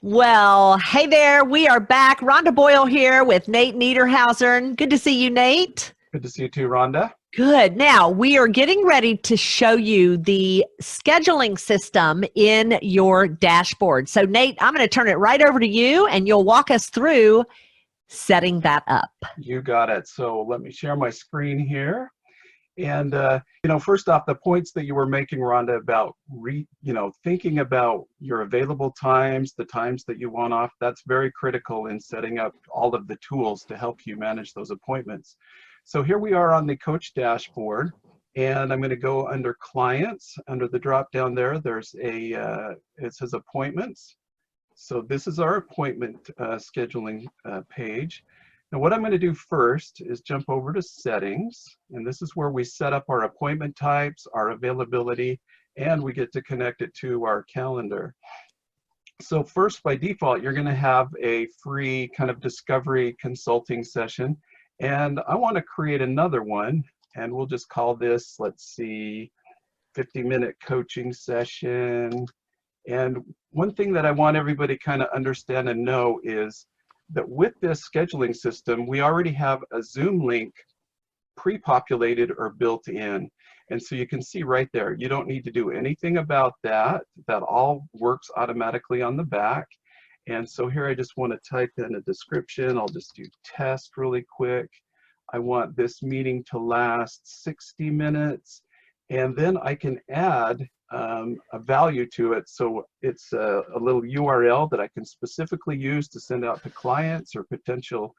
Well, hey there. We are back. Rhonda Boyle here with Nate Niederhausern. Good to see you, Nate. Good to see you too, Rhonda. Good. Now, we are getting ready to show you the scheduling system in your dashboard. So, Nate, I'm going to turn it right over to you and you'll walk us through setting that up. You got it. So let me share my screen here. And, first off, the points that you were making, Rhonda, about, thinking about your available times, the times that you want off, that's very critical in setting up all of the tools to help you manage those appointments. So here we are on the coach dashboard, and I'm going to go under clients. Under the drop down there, there's it says appointments. So this is our appointment scheduling page. Now what I'm going to do first is jump over to settings, and this is where we set up our appointment types, our availability, and we get to connect it to our calendar. So first, by default, you're going to have a free kind of discovery consulting session, and I want to create another one, and we'll just call this, let's see, 50-minute coaching session. And one thing that I want everybody kind of understand and know is that with this scheduling system, we already have a Zoom link pre-populated or built in. And so you can see right there, you don't need to do anything about that. That all works automatically on the back. And so here I just want to type in a description. I'll just do test really quick. I want this meeting to last 60 minutes. And then I can add a value to it. So it's a little URL that I can specifically use to send out to clients or potential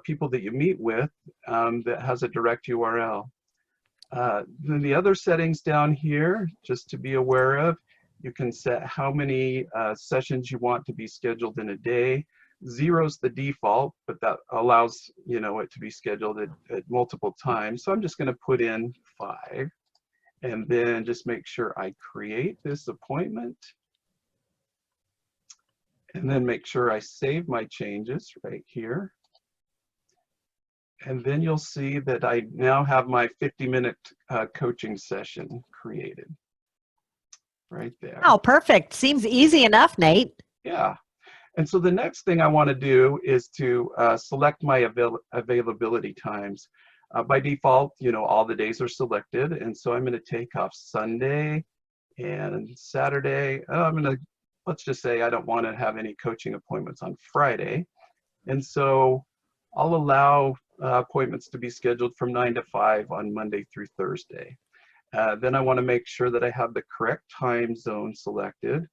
people that you meet with that has a direct URL. Then the other settings down here, just to be aware of, you can set how many sessions you want to be scheduled in a day. 0's the default, but that allows it to be scheduled at multiple times. So I'm just going to put in 5. And then just make sure I create this appointment. And then make sure I save my changes right here. And then you'll see that I now have my 50-minute coaching session created right there. Oh, perfect. Seems easy enough, Nate. Yeah. And so the next thing I want to do is to select my availability times. By default, all the days are selected, and so I'm going to take off Sunday and Saturday. Let's just say I don't want to have any coaching appointments on Friday, and so I'll allow appointments to be scheduled from 9 to 5 on Monday through Thursday. Then I want to make sure that I have the correct time zone selected,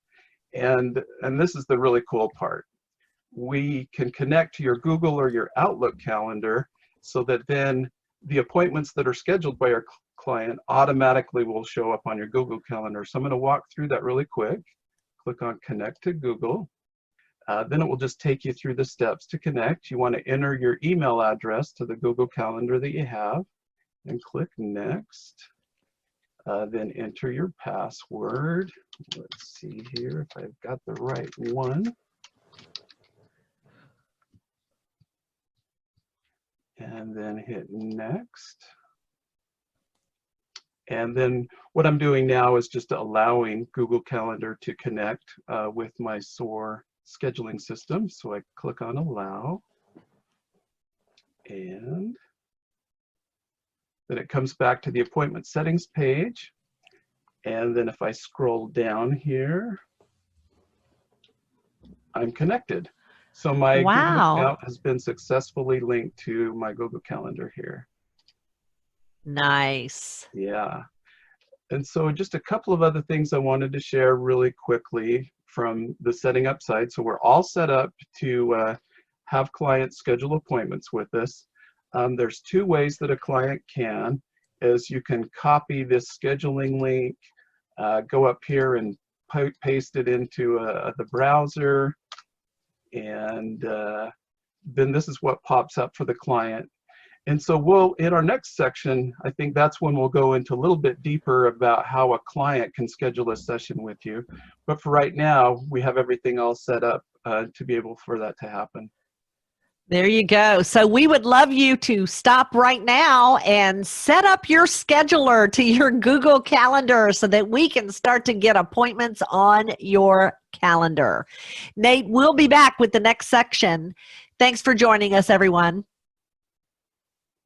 and this is the really cool part. We can connect to your Google or your Outlook calendar so that then the appointments that are scheduled by our client automatically will show up on your Google Calendar. So I'm going to walk through that really quick. Click on Connect to Google. Then it will just take you through the steps to connect. You want to enter your email address to the Google Calendar that you have and click Next. Then enter your password. Let's see here if I've got the right one. And then hit Next. And then what I'm doing now is just allowing Google Calendar to connect with my SOAR scheduling system. So I click on Allow. And then it comes back to the appointment settings page. And then if I scroll down here, I'm connected. So my Google account has been successfully linked to my Google Calendar here. Nice. Yeah. And so just a couple of other things I wanted to share really quickly from the setting up side. So we're all set up to have clients schedule appointments with us. There's 2 ways that a client can, is you can copy this scheduling link, go up here and paste it into the browser, and then this is what pops up for the client. And so in our next section, I think that's when we'll go into a little bit deeper about how a client can schedule a session with you. But for right now, we have everything all set up to be able for that to happen. There you go. So we would love you to stop right now and set up your scheduler to your Google Calendar so that we can start to get appointments on your calendar. Nate, we'll be back with the next section. Thanks for joining us, everyone.